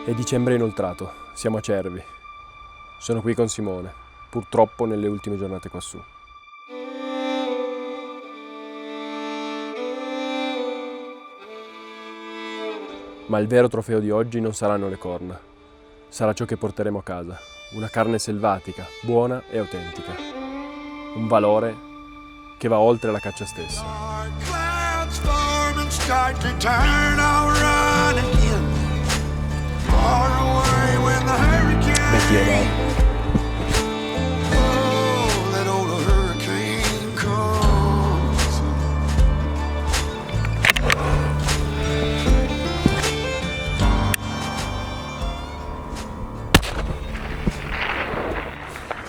È dicembre inoltrato, siamo a Cervi. Sono qui con Simone, purtroppo nelle ultime giornate quassù. Ma il vero trofeo di oggi non saranno le corna. Sarà ciò che porteremo a casa. Una carne selvatica, buona e autentica. Un valore che va oltre la caccia stessa. Metti le mani.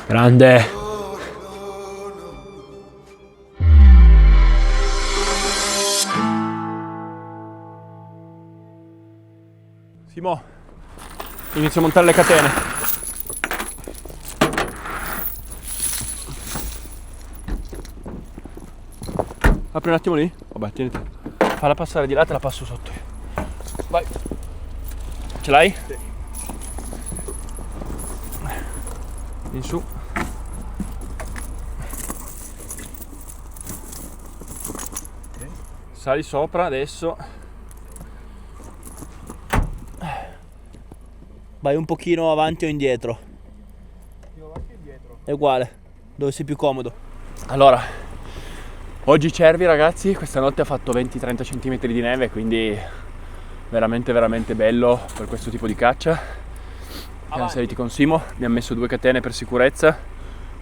Grande! Simo, inizio a montare le catene. Apri un attimo lì. Vabbè, tieniti. Falla passare di là, te la passo sotto io. Vai. Ce l'hai? Sì. In su. Okay. Sali sopra adesso. Vai un pochino avanti o indietro. Io avanti e indietro. È uguale, dove sei più comodo. Allora, oggi Cervi ragazzi, questa notte ha fatto 20-30 cm di neve, quindi veramente bello per questo tipo di caccia. Siamo saliti con Simo, abbiamo messo 2 catene per sicurezza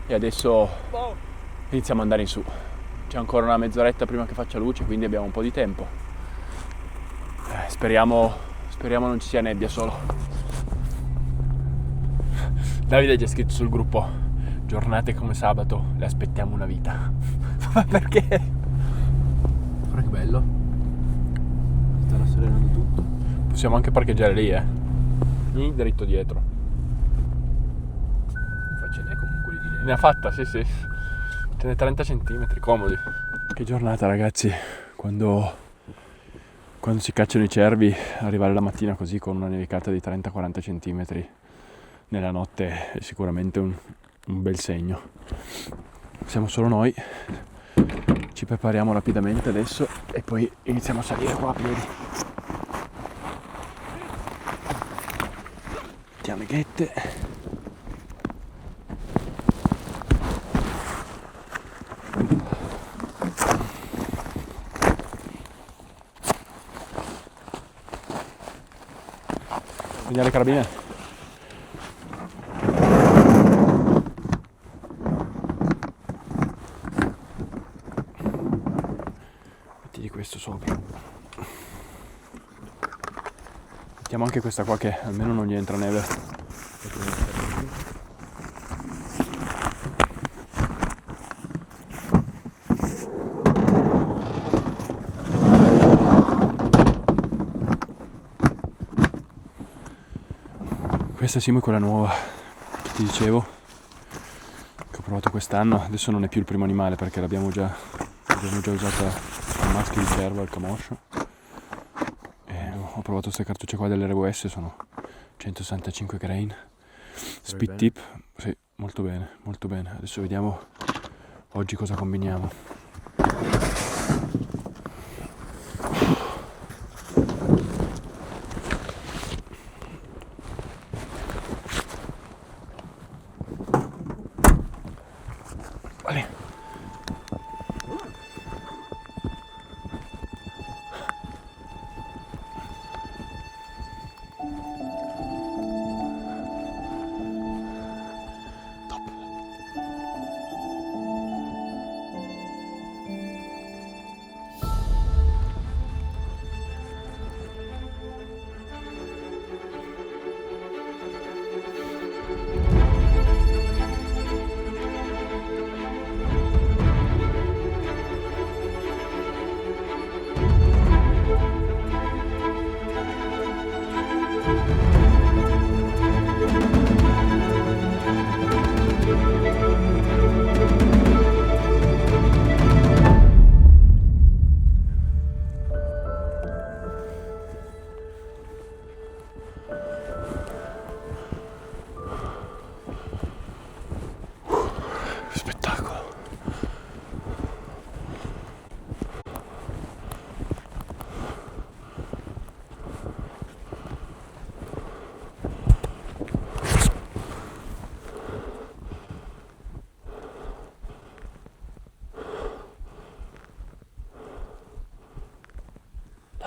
e adesso iniziamo ad andare in su. C'è ancora una mezz'oretta prima che faccia luce, quindi abbiamo un po' di tempo. Speriamo non ci sia nebbia solo. Davide ha già scritto sul gruppo: giornate come sabato le aspettiamo una vita. Ma perché? Guarda che bello. Sta rasserenando tutto. Possiamo anche parcheggiare lì, lì dritto dietro. Non faccio neanche comunque di neve. Ne ha fatta, sì. Ce n'è 30 cm, comodi. Che giornata ragazzi, quando si cacciano i cervi, arrivare la mattina così con una nevicata di 30-40 cm nella notte è sicuramente un bel segno. Siamo solo noi, ci prepariamo rapidamente adesso e poi iniziamo a salire qua a piedi. Mettiamo i ghette. Vediamo le carabine. Questo sopra. Mettiamo anche questa qua che almeno non gli entra neve. Questa Simo è quella nuova che ti dicevo, che ho provato quest'anno. Adesso non è più il primo animale perché l'abbiamo già usata al maschio di cervo, al camoscio. E ho provato queste cartucce qua dell'RWS, sono 165 grain. Speed tip, sì, molto bene. Adesso vediamo oggi cosa combiniamo. Vale.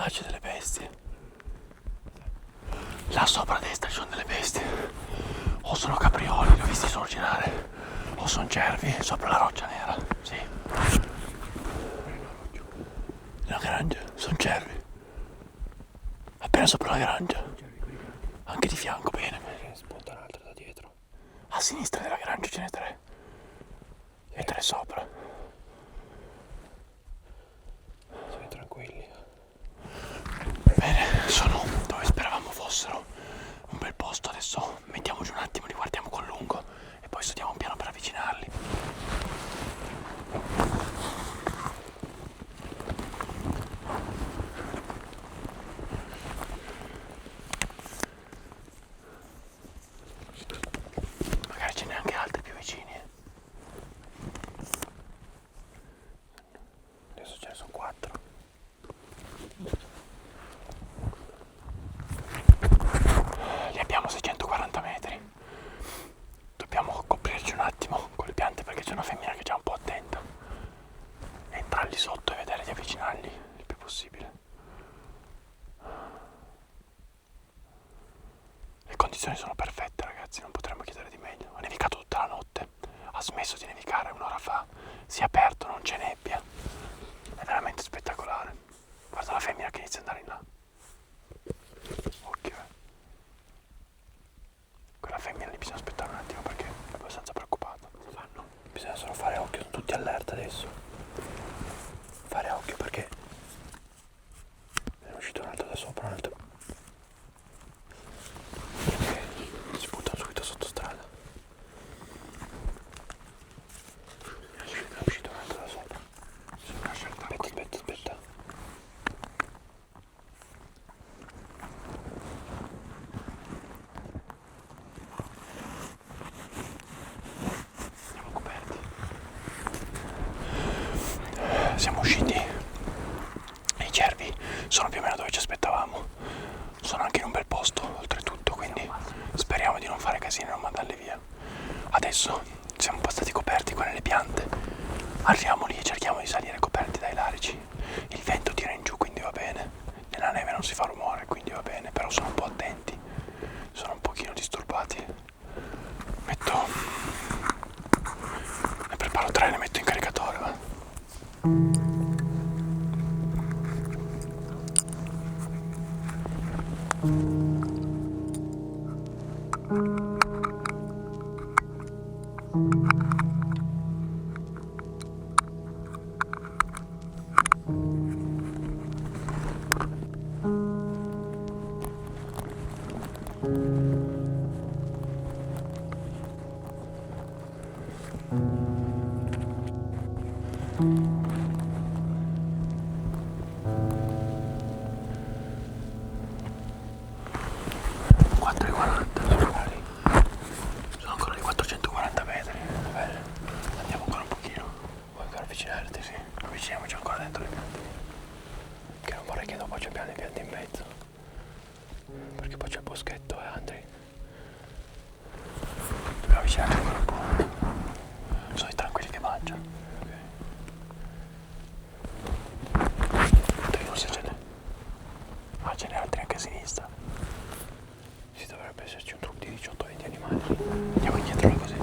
Là c'è delle bestie. Là sopra a destra ci sono delle bestie. O sono caprioli, li ho visti solo girare. O sono cervi sopra la roccia nera. Sì. La grangia, sono cervi. Appena sopra la grangia. Anche di fianco, bene. Spunta un altro da dietro. A sinistra della grangia ce n'è 3. E 3 sopra. Siete tranquilli. Bene, sono dove speravamo fossero. Un bel posto, adesso mettiamoci un attimo, li guardiamo con lungo e poi studiamo un piano per avvicinarli. Magari ce n'è anche altri più vicini. Adesso ce ne sono 4. Li abbiamo 640 metri. Dobbiamo coprirci un attimo con le piante perché c'è una femmina che è già un po' attenta. Entrarli sotto e vedere di avvicinarli il più possibile. Le condizioni sono perfette, ragazzi, non potremmo chiedere di meglio. Ha nevicato tutta la notte, ha smesso di nevicare un'ora fa, si è aperto, non c'è nebbia. È veramente spettacolare. Guarda la femmina che inizia ad andare in là. Occhio, Quella femmina lì bisogna aspettare un attimo perché è abbastanza preoccupata. Fanno. Bisogna solo fare occhio, sono tutti allerta adesso. Fare occhio perché è uscito un altro da sopra, un altro. Si buttano subito sotto strada. È uscito un altro da sopra. Aspetta. Siamo coperti. Siamo usciti e i cervi sono più o meno dove ci aspettavamo. Sono anche in un bel posto, oltretutto, quindi speriamo di non fare casino e non mandarli via. Adesso siamo un po' stati coperti qua nelle piante. Arriviamo lì e cerchiamo di salire coperti dai larici. Il vento tira in giù, quindi va bene. Nella neve non si fa rumore, quindi va bene, però sono un po' attenti. Sono un pochino disturbati. Ne preparo 3 e le metto in caricatore, va. Sono ancora lì 440 metri. Bene. Andiamo ancora un pochino. Vuoi ancora avvicinarti? Sì, avviciniamoci ancora dentro le piante. Che non vorrei che dopo ci abbiamo le piante in mezzo. Perché poi c'è il boschetto, Andri. Dobbiamo avvicinarci ancora un po'. Sono i tranquilli che mangiano. Vediamo se ce n'è. Ma ce n'è altri anche a sinistra. Ci dovrebbe esserci un gruppo di 18-20 animali. Andiamo indietro là così.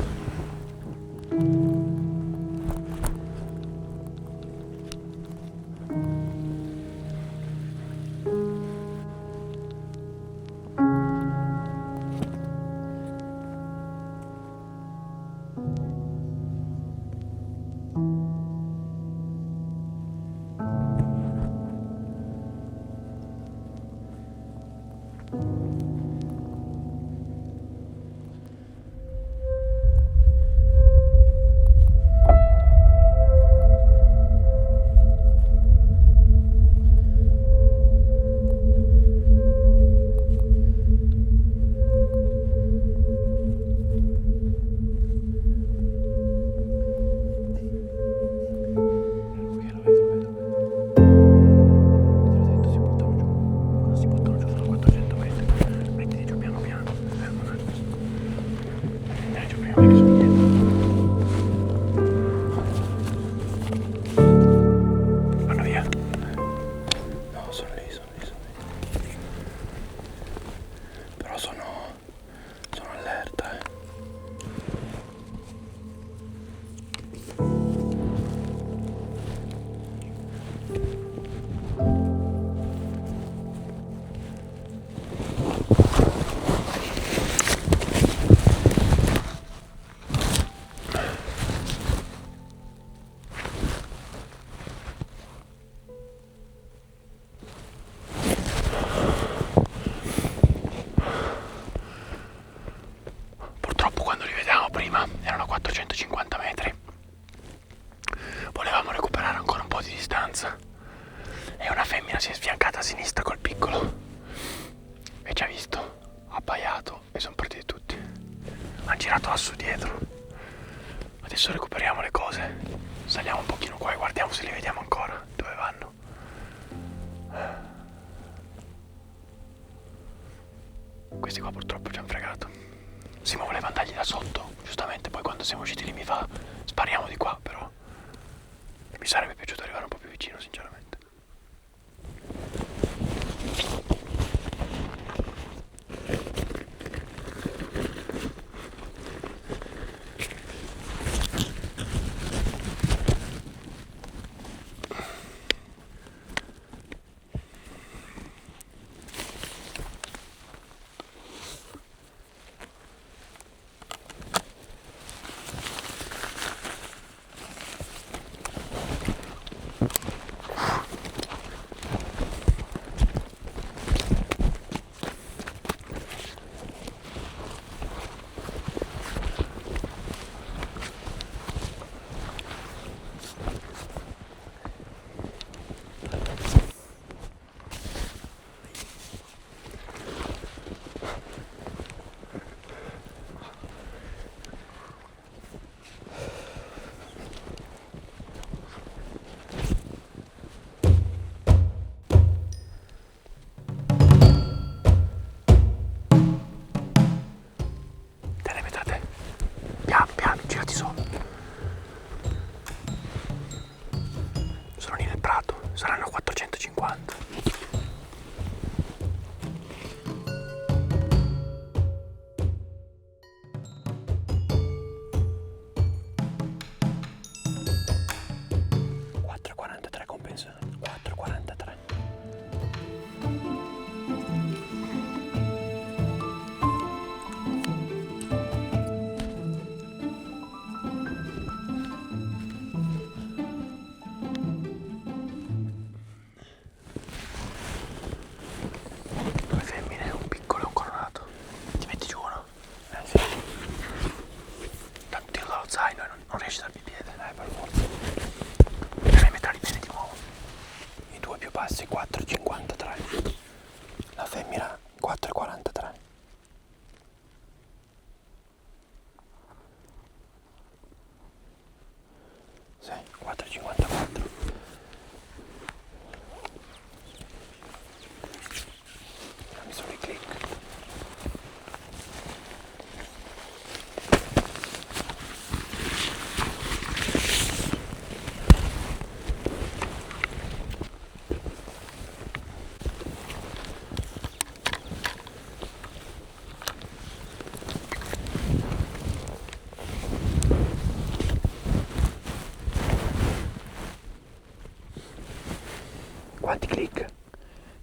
distanza. E una femmina si è sfiancata a sinistra col piccolo. E ci ha visto, ha abbaiato e sono partiti tutti. Hanno girato lassù dietro. Adesso recuperiamo le cose. Saliamo un pochino qua e guardiamo se li vediamo ancora. Dove vanno? Questi qua purtroppo ci hanno fregato. Simo voleva andargli da sotto, giustamente, poi quando siamo usciti lì mi fa spariamo di qua, però mi sarebbe piaciuto arrivare un po' più vicino, sinceramente. Telemetrate. Piano, piano, girati sopra. Sono lì nel prato, saranno 450. Compensato 4,43. Due femmine, un piccolo e un coronato. Ti metti giù uno? Sì. Tanto tiro dallo zaino e non riesci a darmi piede. Per forza. Devi metterli bene di nuovo. I due più bassi 4,53. La femmina 4,43. Sì, 4,54. Dammi solo i click. Quanti click?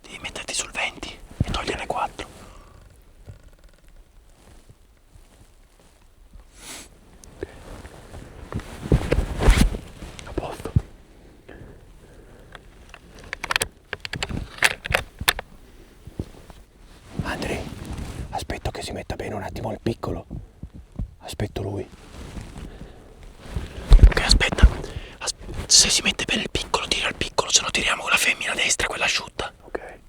Devi metterti sul 20 e toglierne 4. A posto. Andri, aspetto che si metta bene un attimo il piccolo. Aspetto lui. Ok, aspetta. Se si mette bene il piccolo, tira il piccolo, se no tiriamo con la femmina a destra, quella asciutta. Ok.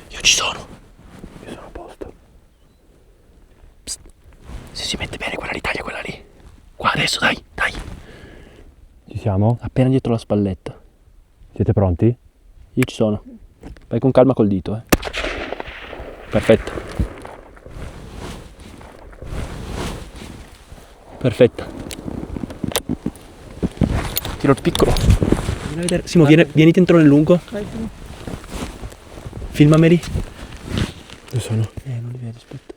Io ci sono. Io sono a posto. Psst. Se si mette bene quella lì, taglia quella lì. Qua adesso, dai, dai. Ci siamo? Appena dietro la spalletta. Siete pronti? Io ci sono. Vai con calma col dito, Perfetto. Perfetta. Tiro il piccolo. Simo, vieni dentro nel lungo. Filmameli. Dove sono? Non li vedi, aspetta.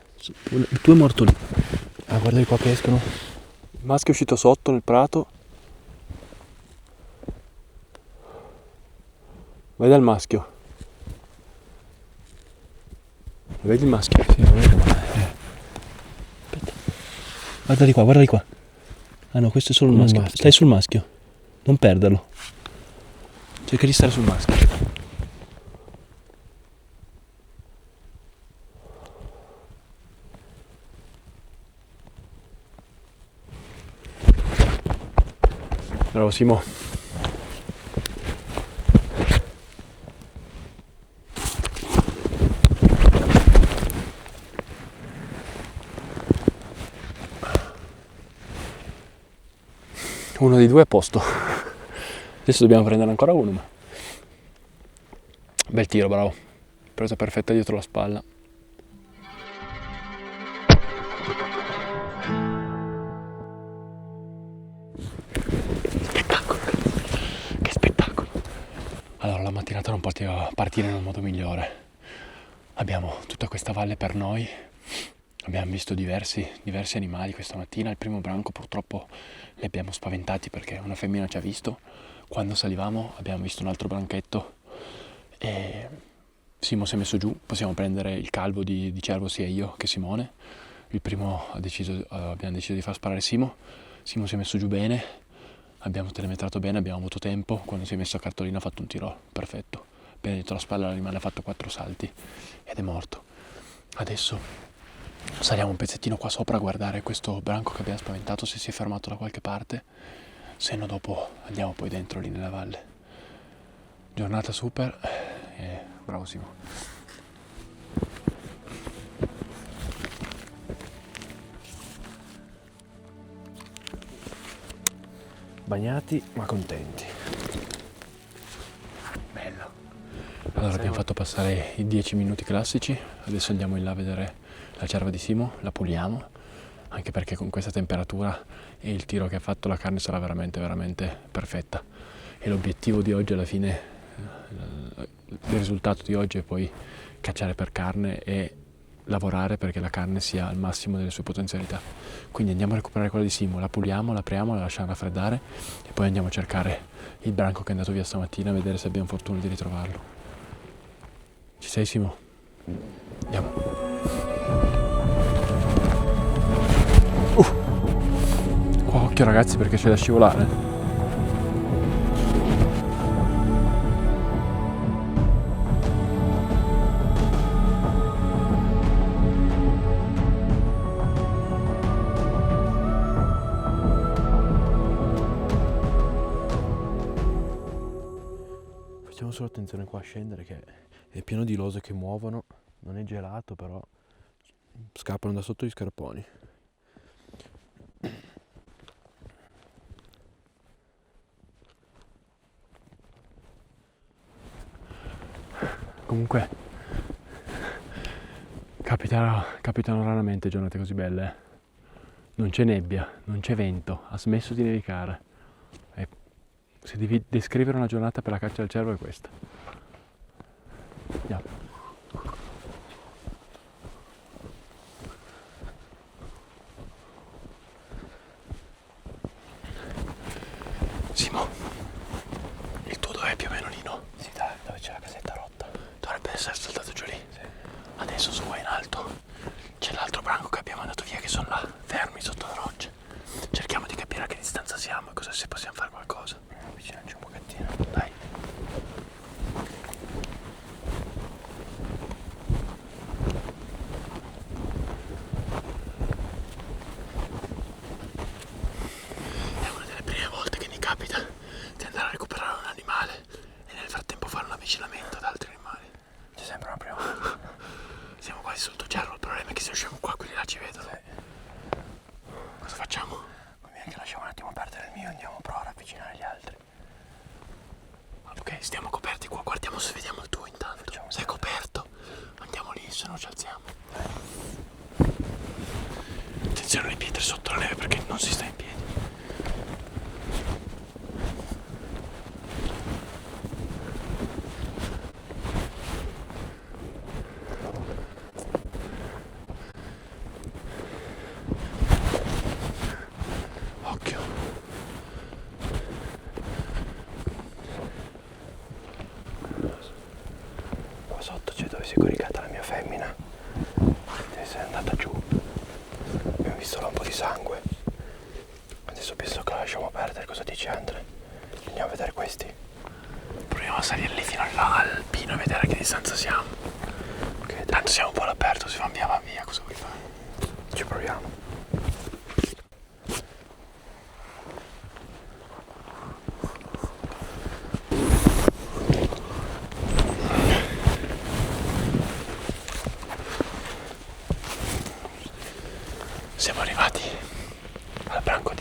Il tuo è morto lì. Ah, guarda qua che escono. Il maschio è uscito sotto nel prato. Vai dal maschio. Vedi il maschio? Sì, lo vedo, ma... Aspetta. Guarda di qua. Ah no, questo è solo il maschio. Stai sul maschio. Non perderlo. Cerca di stare sul maschio. Bravo Simo. Uno dei due è a posto. Adesso dobbiamo prendere ancora uno, ma... Bel tiro, bravo. Presa perfetta dietro la spalla. Spettacolo! Che spettacolo! Allora, la mattinata non poteva partire nel modo migliore. Abbiamo tutta questa valle per noi. Abbiamo visto diversi animali questa mattina. Il primo branco purtroppo li abbiamo spaventati perché una femmina ci ha visto. Quando salivamo abbiamo visto un altro branchetto e Simo si è messo giù. Possiamo prendere il calvo di cervo sia io che Simone. Il primo abbiamo deciso di far sparare Simo. Simo si è messo giù bene, abbiamo telemetrato bene, abbiamo avuto tempo. Quando si è messo a cartolina ha fatto un tiro perfetto. Bene dietro la spalla l'animale ha fatto 4 salti ed è morto. Adesso saliamo un pezzettino qua sopra a guardare questo branco che abbiamo spaventato, se si è fermato da qualche parte, se no dopo andiamo poi dentro lì nella valle. Giornata super e bravo Simo. Bagnati ma contenti. Bello. Allora abbiamo fatto passare i 10 minuti classici, adesso andiamo in là a vedere la cerva di Simo, la puliamo, anche perché con questa temperatura e il tiro che ha fatto la carne sarà veramente perfetta. E l'obiettivo di oggi alla fine, il risultato di oggi è poi cacciare per carne e lavorare perché la carne sia al massimo delle sue potenzialità. Quindi andiamo a recuperare quella di Simo, la puliamo, la apriamo, la lasciamo raffreddare e poi andiamo a cercare il branco che è andato via stamattina a vedere se abbiamo fortuna di ritrovarlo. Ci sei Simo? Andiamo. Occhio ragazzi perché c'è da scivolare. Facciamo solo attenzione qua a scendere che è pieno di lose che muovono, non è gelato però scappano da sotto gli scarponi. Comunque capitano raramente giornate così belle. Non c'è nebbia, non c'è vento, ha smesso di nevicare. E se devi descrivere una giornata per la caccia del cervo è questa. Andiamo. Simo, il tuo dov'è più o meno Nino? Sì dai, dove c'è la casetta rotta? Dovrebbe essere saltato giù lì. Sì. Adesso su qua in alto c'è l'altro branco che abbiamo mandato via, che sono là, fermi sotto le rocce. Cerchiamo di capire a che distanza siamo e cosa, se possiamo fare qualcosa. Avvicinarci un pochettino. Dai. È una delle prime volte che mi capita di andare a recuperare un animale e nel frattempo fare un avvicinamento ad altri animali. Ci sembra una prima volta. Siamo quasi sotto cervo, il problema è che se usciamo qua quelli là ci vedono. Sì. Cosa facciamo? Conviene che lasciamo un attimo perdere il mio e andiamo però ad avvicinare gli altri. Ok, stiamo coperti qua, guardiamo se vediamo il tuo intanto. Facciamo Sei coperto? Andiamo lì, se no ci alziamo. Attenzione alle pietre sotto la neve perché non si sta in piedi. Occhio. Qua sotto c'è dove si è coricata la mia femmina. Deve essere andata giù. Abbiamo visto là un po' di sangue. Adesso penso che la lasciamo perdere. Cosa dici Andre? Andiamo a vedere questi. Proviamo a salire lì fino là al pino e vedere a che distanza siamo. Ok, Tanto siamo un po' all'aperto, se va via, cosa vuoi fare? ci proviamo.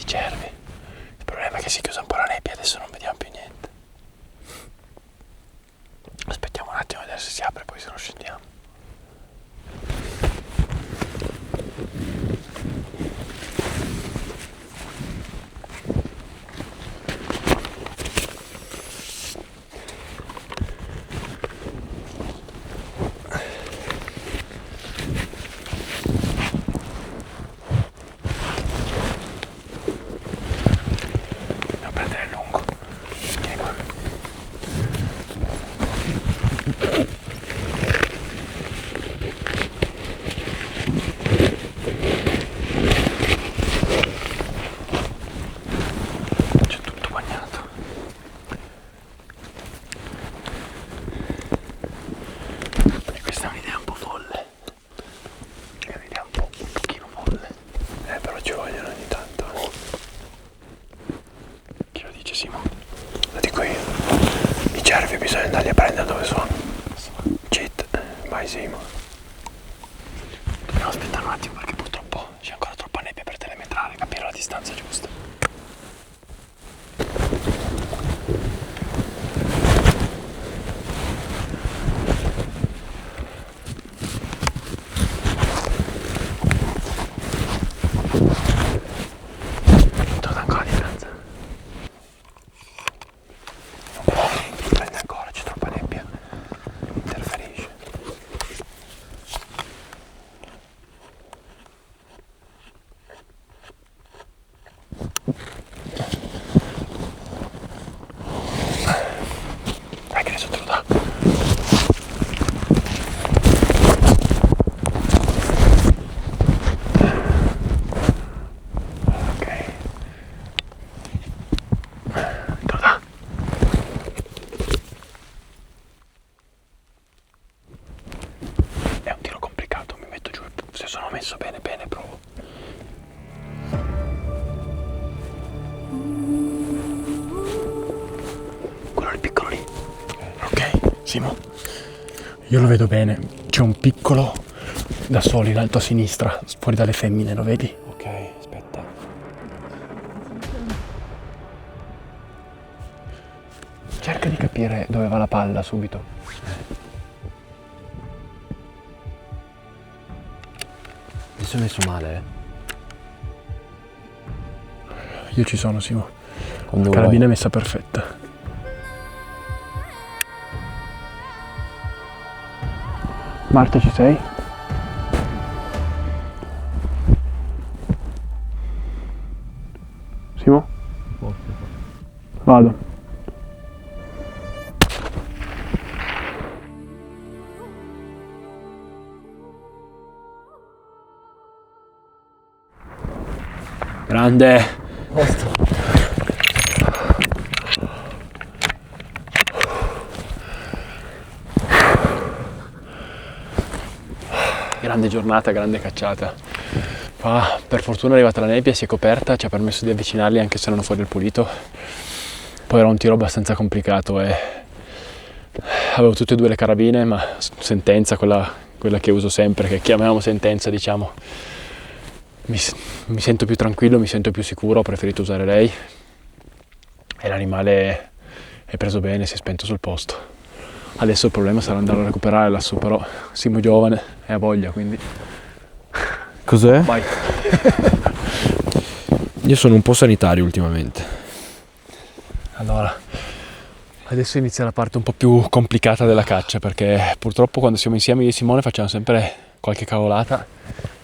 cervi. Il problema è che si è chiusa un po' la nebbia, adesso non vediamo più niente. Aspettiamo un attimo a vedere se si apre, poi se lo scendiamo. Devo prendere il lungo. Vieni qua. C'è tutto bagnato. E questa è un'idea un po' folle. È un'idea un pochino folle. Però ci vogliono ogni tanto. Chi lo dice, Simo? Lo dico io. I cervi bisogna andarli a prendere dove sono. Cheat. Vai, Simo. Dobbiamo aspettare un attimo perché purtroppo c'è ancora troppa nebbia per telemetrare, capire la distanza giusta. Torna ancora di mezzo. Non prende ancora, c'è troppa nebbia. Interferisce. Dai che adesso te lo dà. Ok. Te lo dà. È un tiro complicato, mi metto giù. Se sono messo bene, bene, provo. Quello lì piccolo lì. Ok, Simo. Io lo vedo bene. C'è un piccolo da solo in alto a sinistra, fuori dalle femmine, lo vedi? Ok, aspetta. Cerca di capire dove va la palla subito. Mi sono messo male, Io ci sono, Simo. Quando La carabina è messa perfetta. Marta, ci sei? Simo? Vado. Grande. Grande giornata, grande cacciata. Qua per fortuna è arrivata la nebbia, si è coperta, ci ha permesso di avvicinarli anche se erano fuori il pulito. Poi era un tiro abbastanza complicato e avevo tutte e due le carabine, ma sentenza, quella che uso sempre, che chiamiamo sentenza, diciamo. Mi sento più tranquillo, mi sento più sicuro, ho preferito usare lei e l'animale è preso bene, si è spento sul posto. Adesso il problema sarà andarlo a recuperare lassù, però Simo giovane e ha voglia, quindi Cos'è? vai. Io sono un po' sanitario ultimamente. Allora, adesso inizia la parte un po' più complicata della caccia, perché purtroppo quando siamo insieme io e Simone facciamo sempre qualche cavolata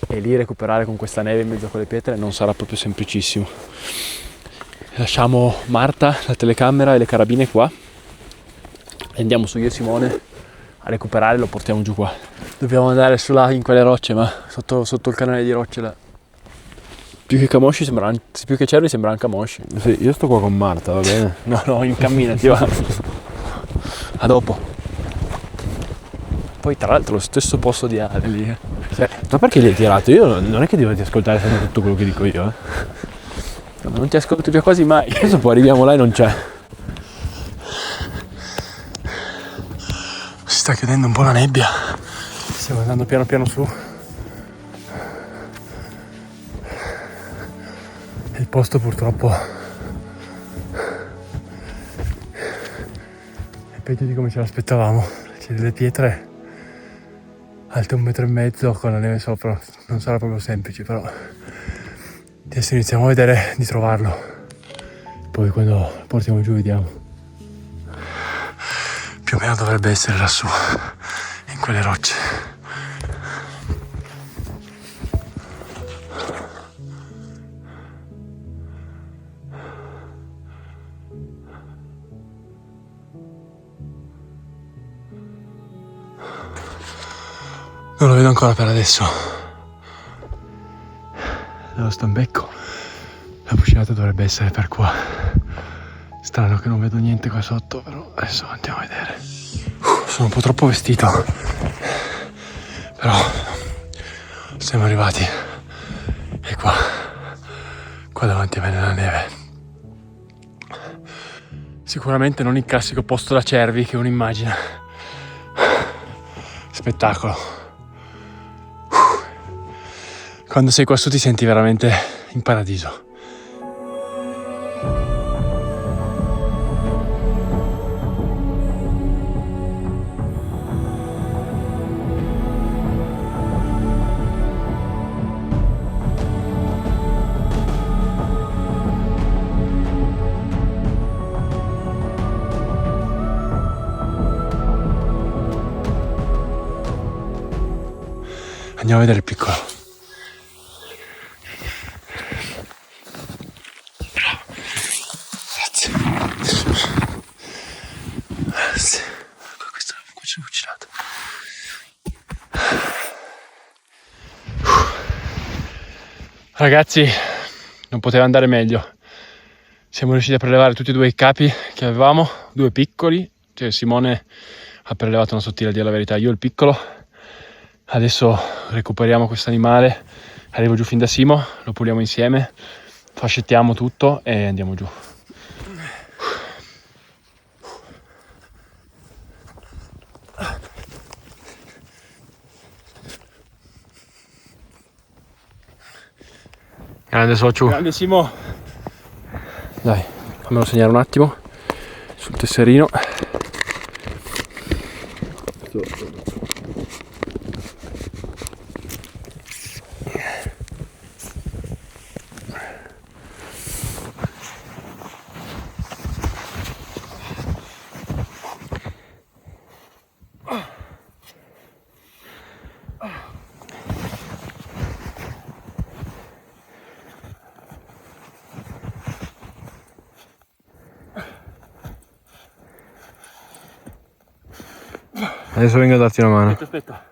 e lì recuperare con questa neve in mezzo a quelle pietre non sarà proprio semplicissimo. Lasciamo Marta, la telecamera e le carabine qua e andiamo su io e Simone a recuperare e lo portiamo giù qua. Dobbiamo andare su là in quelle rocce, ma sotto il canale di rocce là. Più che camosci sembrano, più che cervi sembrano camosci. Sì, io sto qua con Marta, va bene? No, incamminati, va. A dopo. Poi tra l'altro lo stesso posto di Ale lì. Ma perché li hai tirato? Io non è che devo ascoltare sempre tutto quello che dico io, Non ti ascolto più quasi mai. Adesso poi arriviamo là e non c'è. Si sta chiudendo un po' la nebbia. Stiamo andando piano piano su. Il posto purtroppo è peggio di come ce l'aspettavamo. C'è delle pietre alte 1,5 metri con la neve sopra. Non sarà proprio semplice, però adesso iniziamo a vedere di trovarlo. Poi quando lo portiamo giù vediamo. Più o meno dovrebbe essere lassù, in quelle rocce. Non lo vedo ancora per adesso. Dallo stambecco la fucilata dovrebbe essere per qua. Strano che non vedo niente qua sotto, però adesso andiamo a vedere. Sono un po' troppo vestito, però siamo arrivati. E qua davanti a me nella neve. Sicuramente non il classico posto da cervi che uno immagina. Spettacolo. Quando sei qua su ti senti veramente in paradiso. Andiamo a vedere il piccolo. Ragazzi, non poteva andare meglio. Siamo riusciti a prelevare tutti e due i capi che avevamo, 2 piccoli. Cioè Simone ha prelevato una sottile, a dire la verità, io il piccolo. Adesso recuperiamo questo animale, arrivo giù fin da Simo, lo puliamo insieme, fascettiamo tutto e andiamo giù. Grande socio. Grande Simo. Dai, fammelo segnare un attimo sul tesserino. Adesso vengo a darti una mano. Aspetta.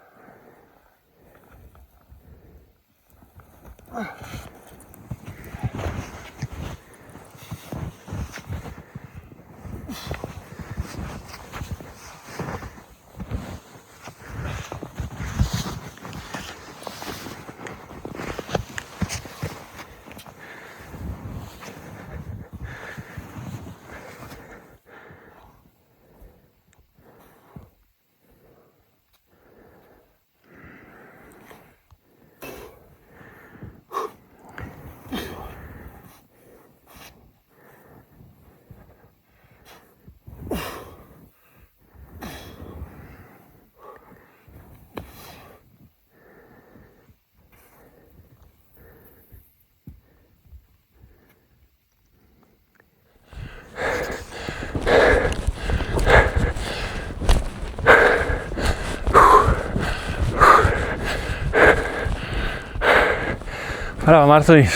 Brava Martonis.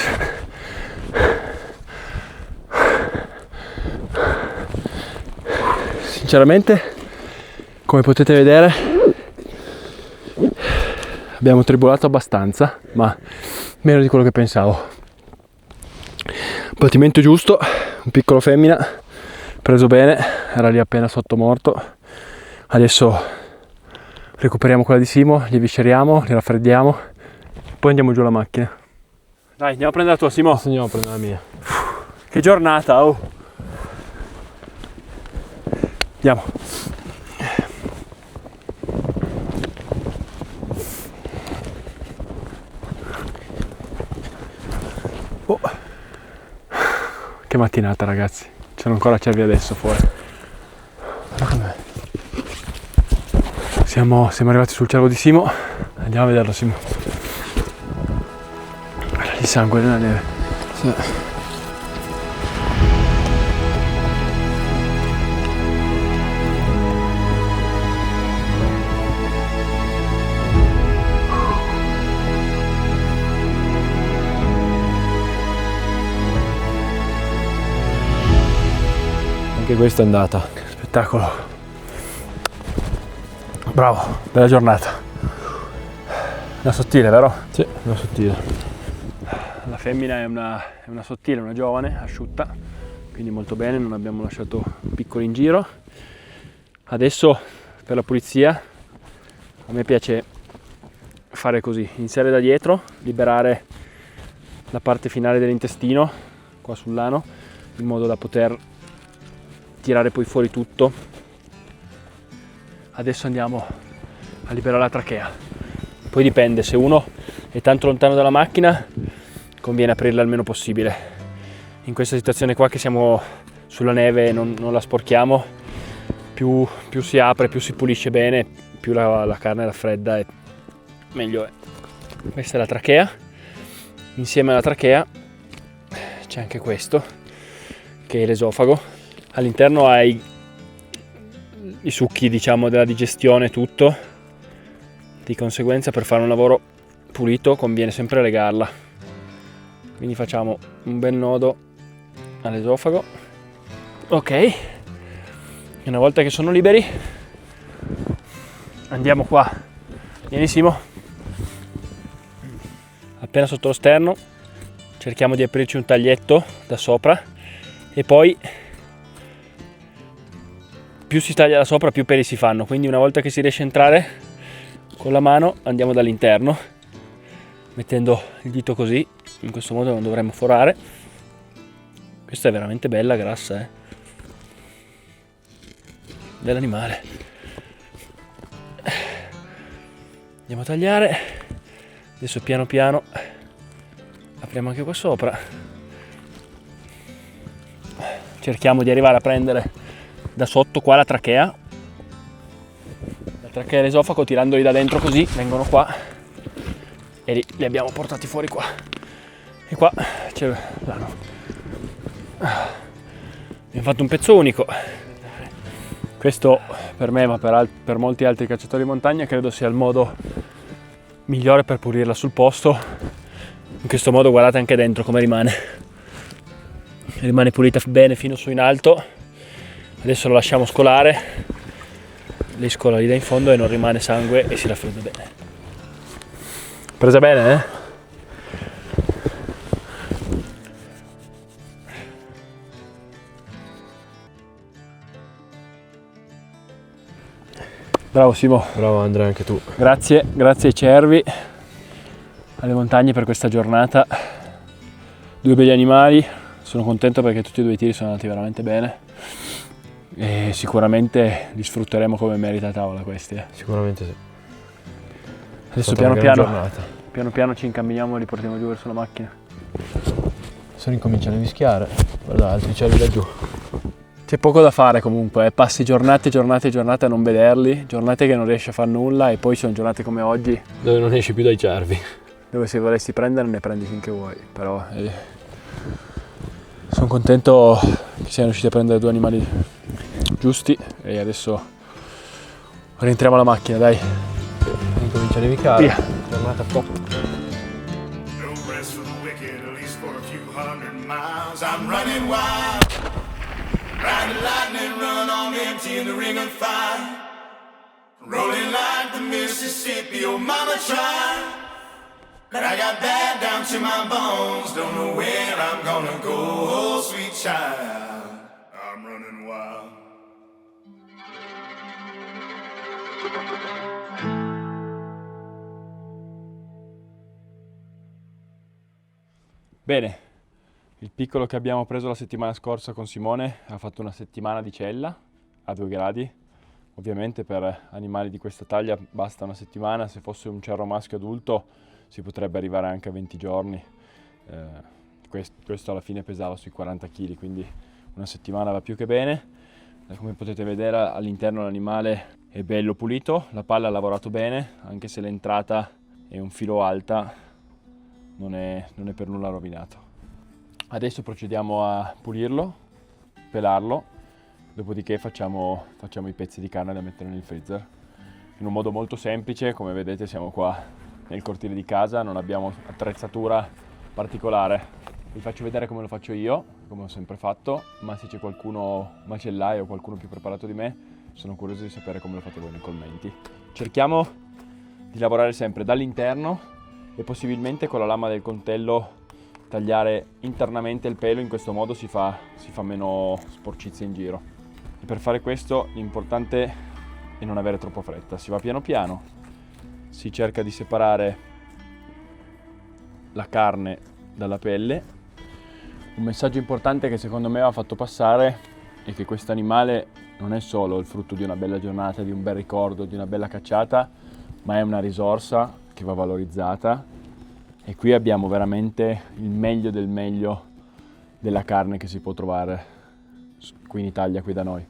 Sinceramente, come potete vedere, abbiamo tribolato abbastanza, ma meno di quello che pensavo. Battimento giusto, un piccolo femmina, preso bene, era lì appena sotto morto. Adesso recuperiamo quella di Simo, li visceriamo, li raffreddiamo, poi andiamo giù alla macchina. Dai, andiamo a prendere la tua, Simo. Andiamo a prendere la mia. Che giornata, oh. Andiamo. Oh. Che mattinata, ragazzi. C'erano ancora cervi adesso fuori. Siamo arrivati sul cervo di Simo. Andiamo a vederlo, Simo. Guarda di sangue nella neve. Sì. Anche questa è andata. Spettacolo. Bravo, bella giornata. Una sottile, vero? Sì, una sottile. La femmina è una sottile, una giovane, asciutta, quindi molto bene, non abbiamo lasciato piccoli in giro. Adesso per la pulizia a me piace fare così, iniziare da dietro, liberare la parte finale dell'intestino, qua sull'ano, in modo da poter tirare poi fuori tutto. Adesso andiamo a liberare la trachea. Poi dipende, se uno è tanto lontano dalla macchina conviene aprirla il meno possibile. In questa situazione qua che siamo sulla neve e non la sporchiamo, più si apre, più si pulisce bene, più la carne raffredda e meglio è. Questa è la trachea. Insieme alla trachea c'è anche questo, che è l'esofago. All'interno hai i succhi, diciamo, della digestione, tutto. Di conseguenza, per fare un lavoro pulito conviene sempre legarla. Quindi facciamo un bel nodo all'esofago. Ok. E una volta che sono liberi andiamo qua. Vieni, Simo. Appena sotto lo sterno cerchiamo di aprirci un taglietto da sopra e poi più si taglia da sopra più peli si fanno, quindi una volta che si riesce a entrare con la mano andiamo dall'interno mettendo il dito così, in questo modo non dovremmo forare. Questa è veramente bella, grassa, bell'animale. Andiamo a tagliare. Adesso piano piano apriamo anche qua sopra, cerchiamo di arrivare a prendere da sotto qua la trachea e l'esofago, tirandoli da dentro così vengono qua e li abbiamo portati fuori qua. E qua c'è l'ano. Abbiamo fatto un pezzo unico. Questo per me, ma per molti altri cacciatori di montagna, credo sia il modo migliore per pulirla sul posto. In questo modo guardate anche dentro come rimane pulita bene fino su in alto. Adesso lo lasciamo scolare, lei scola lì da in fondo e non rimane sangue e si raffredda bene. Presa bene, eh? Bravo Simo. Bravo Andrea, anche tu. Grazie ai cervi, alle montagne per questa giornata. 2 belli animali, sono contento perché tutti e 2 i tiri sono andati veramente bene. E sicuramente li sfrutteremo come merita a tavola questi. Sicuramente sì. Adesso piano piano ci incamminiamo e li portiamo giù verso la macchina. Se incominciano a fischiare, guarda altri cieli laggiù. C'è poco da fare comunque, passi giornate a non vederli, giornate che non riesci a fare nulla e poi sono giornate come oggi dove non esci più dai cervi. Dove se volessi prendere ne prendi finché vuoi, però sono contento che siamo riusciti a prendere 2 animali giusti e adesso rientriamo alla macchina, dai. Incomincia a nevicare. Via. Giornata top. No rest for the wicked, at least for a few hundred miles. I'm running wild, riding lightning, run on empty in the ring of fire. Rolling like the Mississippi, oh mama tried. But I got bad down to my bones, don't know where I'm gonna go, oh sweet child. I'm running wild. Bene, il piccolo che abbiamo preso la settimana scorsa con Simone ha fatto una settimana di cella a 2 gradi. Ovviamente per animali di questa taglia basta una settimana, se fosse un cerro maschio adulto si potrebbe arrivare anche a 20 giorni. questo alla fine pesava sui 40 kg, quindi una settimana va più che bene. Come potete vedere all'interno l'animale è bello pulito, la palla ha lavorato bene, anche se l'entrata è un filo alta, non è per nulla rovinato. Adesso procediamo a pulirlo, pelarlo, dopodiché facciamo i pezzi di carne da mettere nel freezer. In un modo molto semplice, come vedete siamo qua nel cortile di casa, non abbiamo attrezzatura particolare. Vi faccio vedere come lo faccio io, come ho sempre fatto, ma se c'è qualcuno macellaio o qualcuno più preparato di me, sono curioso di sapere come lo fate voi nei commenti. Cerchiamo di lavorare sempre dall'interno e possibilmente con la lama del coltello tagliare internamente il pelo, in questo modo si fa meno sporcizia in giro. E per fare questo l'importante è non avere troppo fretta, si va piano piano, si cerca di separare la carne dalla pelle. Un messaggio importante che secondo me va fatto passare è che questo animale non è solo il frutto di una bella giornata, di un bel ricordo, di una bella cacciata, ma è una risorsa che va valorizzata, e qui abbiamo veramente il meglio del meglio della carne che si può trovare qui in Italia, qui da noi.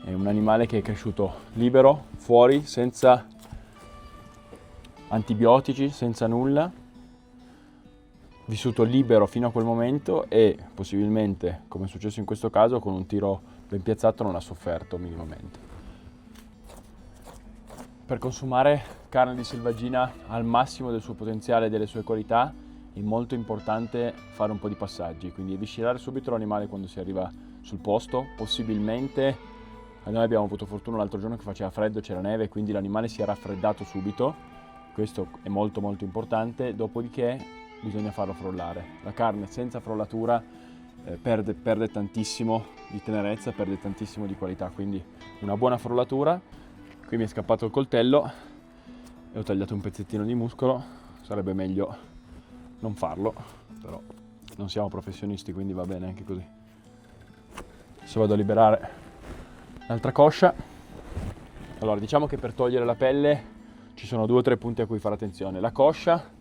È un animale che è cresciuto libero, fuori, senza antibiotici, senza nulla, vissuto libero fino a quel momento e possibilmente, come è successo in questo caso, con un tiro ben piazzato non ha sofferto minimamente. Per consumare carne di selvaggina al massimo del suo potenziale e delle sue qualità è molto importante fare un po' di passaggi, quindi eviscerare subito l'animale quando si arriva sul posto, possibilmente. Noi abbiamo avuto fortuna l'altro giorno che faceva freddo, c'era neve, quindi l'animale si è raffreddato subito, questo è molto molto importante, dopodiché bisogna farlo frollare. La carne senza frollatura perde tantissimo di tenerezza, perde tantissimo di qualità, quindi una buona frollatura. Qui mi è scappato il coltello e ho tagliato un pezzettino di muscolo, sarebbe meglio non farlo, però non siamo professionisti, quindi va bene anche così. Adesso vado a liberare l'altra coscia. Allora, diciamo che per togliere la pelle ci sono 2 o 3 punti a cui fare attenzione. La coscia,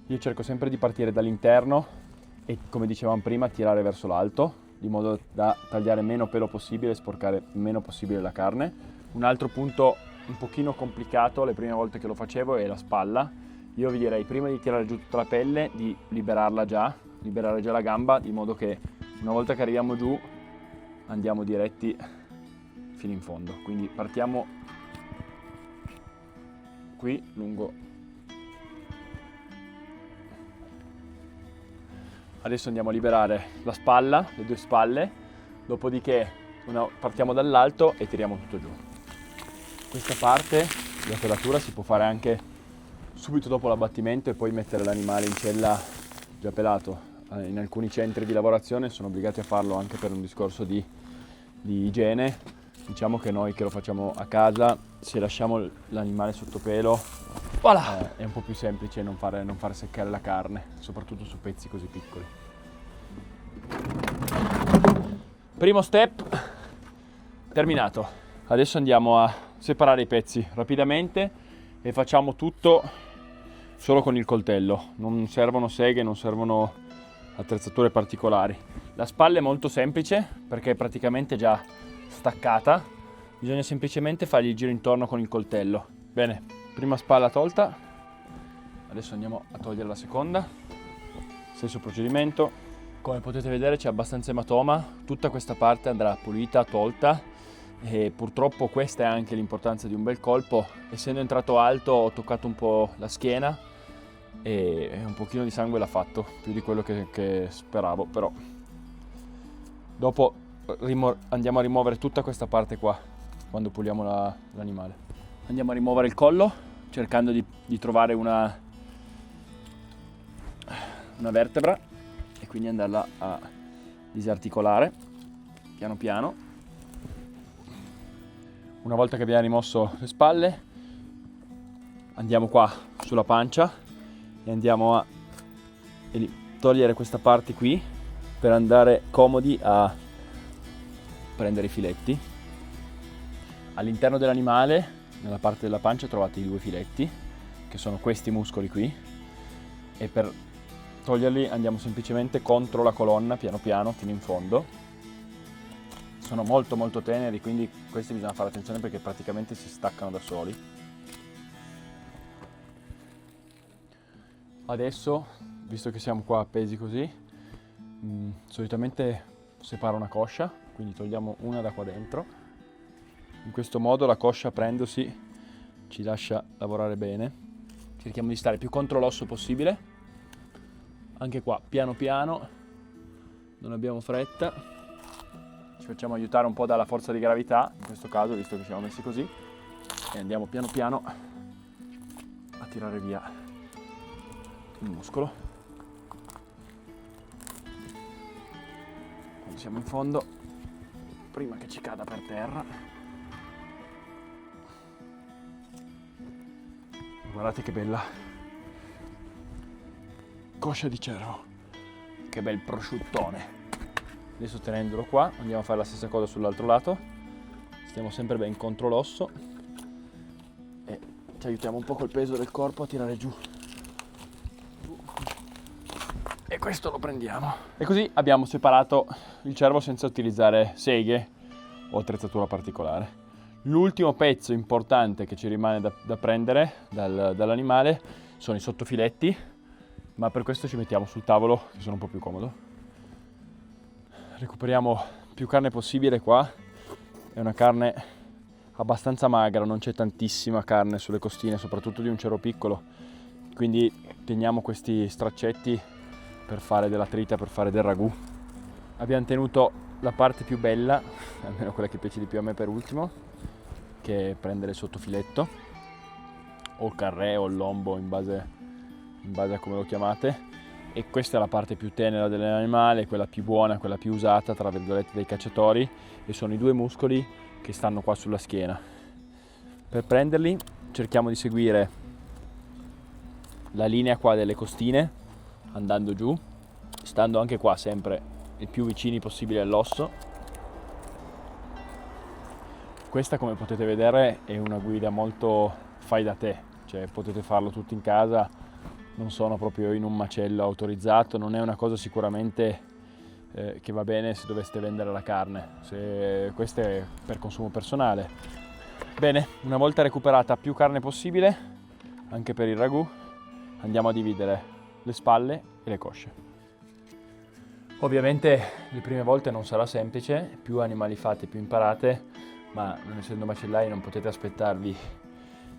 io cerco sempre di partire dall'interno e, come dicevamo prima, tirare verso l'alto, di modo da tagliare meno pelo possibile e sporcare meno possibile la carne. Un altro punto un pochino complicato le prime volte che lo facevo è la spalla. Io vi direi, prima di tirare giù tutta la pelle, di liberare già la gamba, di modo che una volta che arriviamo giù andiamo diretti fino in fondo. Quindi partiamo qui lungo. Adesso andiamo a liberare la spalla, le 2 spalle, dopodiché partiamo dall'alto e tiriamo tutto giù. Questa parte, la pelatura, si può fare anche subito dopo l'abbattimento e poi mettere l'animale in cella già pelato. In alcuni centri di lavorazione sono obbligati a farlo anche per un discorso di igiene. Diciamo che noi che lo facciamo a casa, se lasciamo l'animale sotto pelo, voilà, è un po' più semplice non fare seccare la carne, soprattutto su pezzi così piccoli. Primo step terminato. Adesso andiamo a separare i pezzi rapidamente e facciamo tutto solo con il coltello. Non servono seghe, non servono attrezzature particolari. La spalla è molto semplice perché è praticamente già staccata, bisogna semplicemente fargli il giro intorno con il coltello. Bene, prima spalla tolta, adesso andiamo a togliere la seconda, stesso procedimento. Come potete vedere c'è abbastanza ematoma, tutta questa parte andrà pulita, tolta, e purtroppo questa è anche l'importanza di un bel colpo. Essendo entrato alto ho toccato un po' la schiena e un pochino di sangue l'ha fatto, più di quello che speravo, però dopo andiamo a rimuovere tutta questa parte qua quando puliamo l'animale. Andiamo a rimuovere il collo cercando di trovare una vertebra e quindi andarla a disarticolare piano piano. Una volta che abbiamo rimosso le spalle andiamo qua sulla pancia e andiamo a togliere questa parte qui per andare comodi a prendere i filetti. All'interno dell'animale, nella parte della pancia, trovate i 2 filetti, che sono questi muscoli qui, e per toglierli andiamo semplicemente contro la colonna, piano piano, fino in fondo. Sono molto molto teneri, quindi questi bisogna fare attenzione perché praticamente si staccano da soli. Adesso, visto che siamo qua appesi così, solitamente separo una coscia, quindi togliamo una da qua dentro. In questo modo la coscia prendosi ci lascia lavorare bene. Cerchiamo di stare più contro l'osso possibile. Anche qua piano piano, non abbiamo fretta. Ci facciamo aiutare un po' dalla forza di gravità, in questo caso, visto che siamo messi così, e andiamo piano piano a tirare via il muscolo. Quando siamo in fondo, prima che ci cada per terra. Guardate che bella coscia di cervo, che bel prosciuttone. Adesso tenendolo qua andiamo a fare la stessa cosa sull'altro lato, stiamo sempre ben contro l'osso e ci aiutiamo un po' col peso del corpo a tirare giù, e questo lo prendiamo. E così abbiamo separato il cervo senza utilizzare seghe o attrezzatura particolare. L'ultimo pezzo importante che ci rimane da prendere dall'animale sono i sottofiletti, ma per questo ci mettiamo sul tavolo, che sono un po' più comodo. Recuperiamo più carne possibile qua, è una carne abbastanza magra, non c'è tantissima carne sulle costine, soprattutto di un cervo piccolo, quindi teniamo questi straccetti per fare della trita, per fare del ragù. Abbiamo tenuto la parte più bella, almeno quella che piace di più a me per ultimo, che è prendere il sottofiletto o il carré o il lombo in base a come lo chiamate, e questa è la parte più tenera dell'animale, quella più buona, quella più usata tra virgolette dai cacciatori, e sono i due muscoli che stanno qua sulla schiena. Per prenderli cerchiamo di seguire la linea qua delle costine andando giù, stando anche qua sempre il più vicini possibile all'osso. Questa, come potete vedere, è una guida molto fai da te, cioè potete farlo tutti in casa, non sono proprio in un macello autorizzato, non è una cosa sicuramente che va bene se doveste vendere la carne, se questa è per consumo personale. Bene, una volta recuperata più carne possibile, anche per il ragù, andiamo a dividere le spalle e le cosce. Ovviamente le prime volte non sarà semplice, più animali fate più imparate, ma non essendo macellai non potete aspettarvi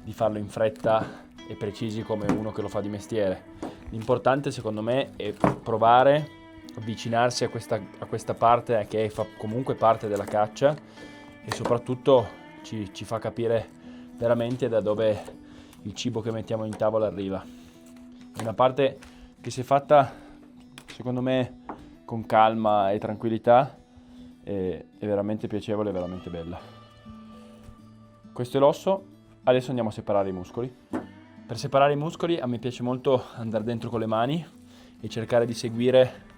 di farlo in fretta e precisi come uno che lo fa di mestiere. L'importante secondo me è provare, avvicinarsi a questa parte che fa comunque parte della caccia, e soprattutto ci fa capire veramente da dove il cibo che mettiamo in tavola arriva. È una parte che, se fatta secondo me con calma e tranquillità, è veramente piacevole, è veramente bella. Questo è l'osso, adesso andiamo a separare i muscoli. Per separare i muscoli a me piace molto andare dentro con le mani e cercare di seguire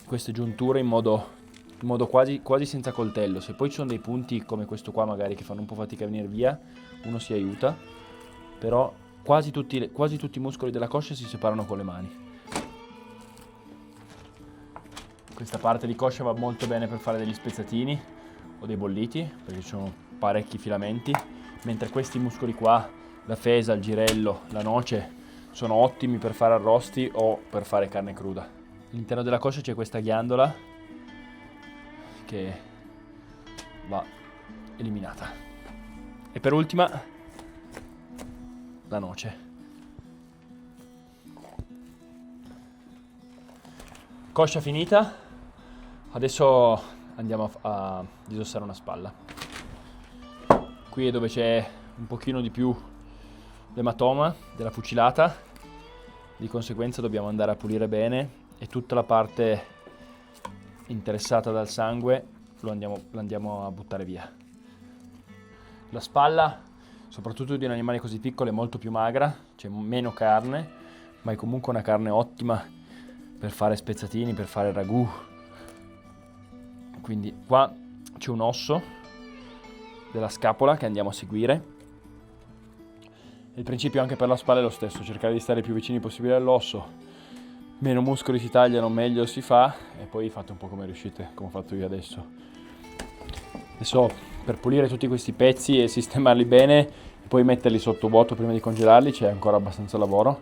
queste giunture in modo quasi senza coltello. Se poi ci sono dei punti come questo qua magari che fanno un po' fatica a venire via, uno si aiuta, però quasi tutti i muscoli della coscia si separano con le mani. Questa parte di coscia va molto bene per fare degli spezzatini o dei bolliti, perché ci sono parecchi filamenti, mentre questi muscoli qua, la fesa, il girello, la noce, sono ottimi per fare arrosti o per fare carne cruda. All'interno della coscia c'è questa ghiandola che va eliminata. E per ultima la noce. Coscia finita, adesso andiamo a disossare una spalla. Qui è dove c'è un pochino di più l'ematoma della fucilata, di conseguenza dobbiamo andare a pulire bene, e tutta la parte interessata dal sangue lo andiamo a buttare via. La spalla, soprattutto di un animale così piccolo, è molto più magra, c'è meno carne, ma è comunque una carne ottima per fare spezzatini, per fare ragù. Quindi qua c'è un osso della scapola che andiamo a seguire. Il principio anche per la spalla è lo stesso, cercare di stare il più vicini possibile all'osso, meno muscoli si tagliano, meglio si fa, e poi fate un po' come riuscite, come ho fatto io adesso. Adesso per pulire tutti questi pezzi e sistemarli bene e poi metterli sotto vuoto prima di congelarli c'è ancora abbastanza lavoro,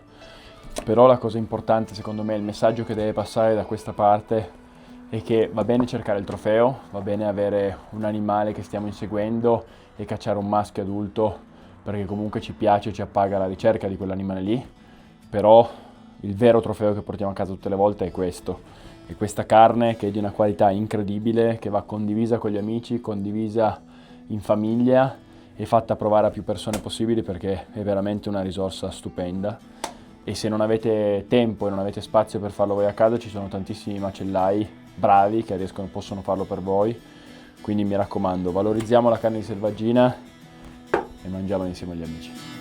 però la cosa importante secondo me, il messaggio che deve passare da questa parte è che va bene cercare il trofeo, va bene avere un animale che stiamo inseguendo e cacciare un maschio adulto, perché comunque ci piace, ci appaga la ricerca di quell'animale lì, però il vero trofeo che portiamo a casa tutte le volte è questo. E questa carne che è di una qualità incredibile, che va condivisa con gli amici, condivisa in famiglia e fatta provare a più persone possibili, perché è veramente una risorsa stupenda. E se non avete tempo e non avete spazio per farlo voi a casa, ci sono tantissimi macellai bravi che possono farlo per voi. Quindi mi raccomando, valorizziamo la carne di selvaggina e mangiamola insieme agli amici.